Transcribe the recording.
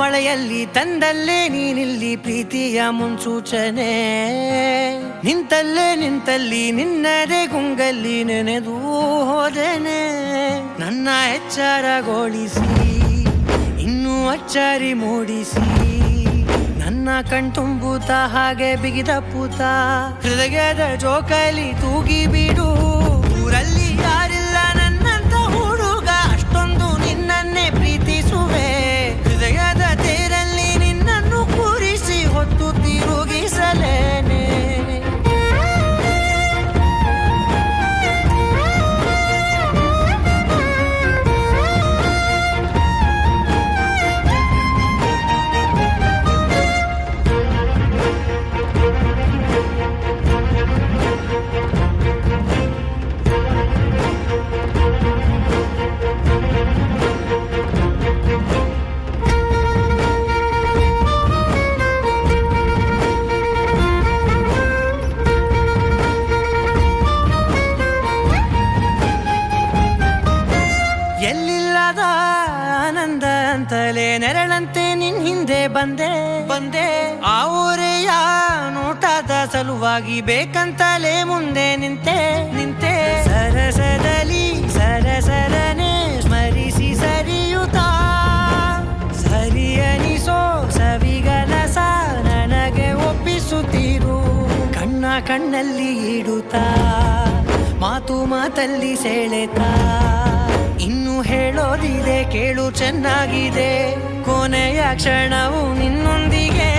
ಮಳೆಯಲ್ಲಿ ತಂದಲ್ಲೇ ನೀನಿಲ್ಲಿ ಪ್ರೀತಿಯ ಮುನ್ಸೂಚನೆ ನಿಂತಲ್ಲಿ ನಿನ್ನದೇ ಗುಂಗಲ್ಲಿ ನೆನೆದು ಹೋದೆನೆ ನನ್ನ ಎಚ್ಚರಗೊಳಿಸಿ ಇನ್ನೂ ಅಚ್ಚರಿ ಮೂಡಿಸಿ ನನ್ನ ಕಣ್ತುಂಬುತ್ತ ಹಾಗೆ ಬಿಗಿದ ಪೂತ ಹೃದಯದ ಜೋಕಾಲಿ ತೂಗಿ ಬಿಡು ಊರಲ್ಲಿ ಯಾರಿಲ್ಲ ನನ್ನಂತ ಹುಡುಗ ಅಷ್ಟೊಂದು ನಿನ್ನನ್ನೇ ಪ್ರೀತಿಸುವೆ ಹೃದಯದ ತೇರಲ್ಲಿ ನಿನ್ನನ್ನು ಕೂರಿಸಿ ಹೊತ್ತು ತಿರುಗಿಸಲೇನೆ ಎಲ್ಲಿಲ್ಲದ ಆನಂದ ಅಂತಲೇ ನೆರಳಂತೆ ನಿನ್ ಹಿಂದೆ ಬಂದೆ ಆ ಊರೆಯ ನೋಟದ ಸಲುವಾಗಿ ಬೇಕಂತಲೇ ಮುಂದೆ ನಿಂತೆ ಸರಸರನೆ ಸ್ಮರಿಸಿ ಸರಿಯುತ್ತಾ ಸರಿ ಅನಿಸೋ ಸವಿಗನಸ ನನಗೆ ಒಪ್ಪಿಸುತ್ತೀರು ಕಣ್ಣಲ್ಲಿ ಇಡುತ್ತಾ ಮಾತಲ್ಲಿ ಸೆಳೆತಾ ಇನ್ನು ಹೇಳೋದಿದೆ ಕೇಳು ಚೆನ್ನಾಗಿದೆ ಕೊನೆಯ ಕ್ಷಣವು ನಿನ್ನೊಂದಿಗೆ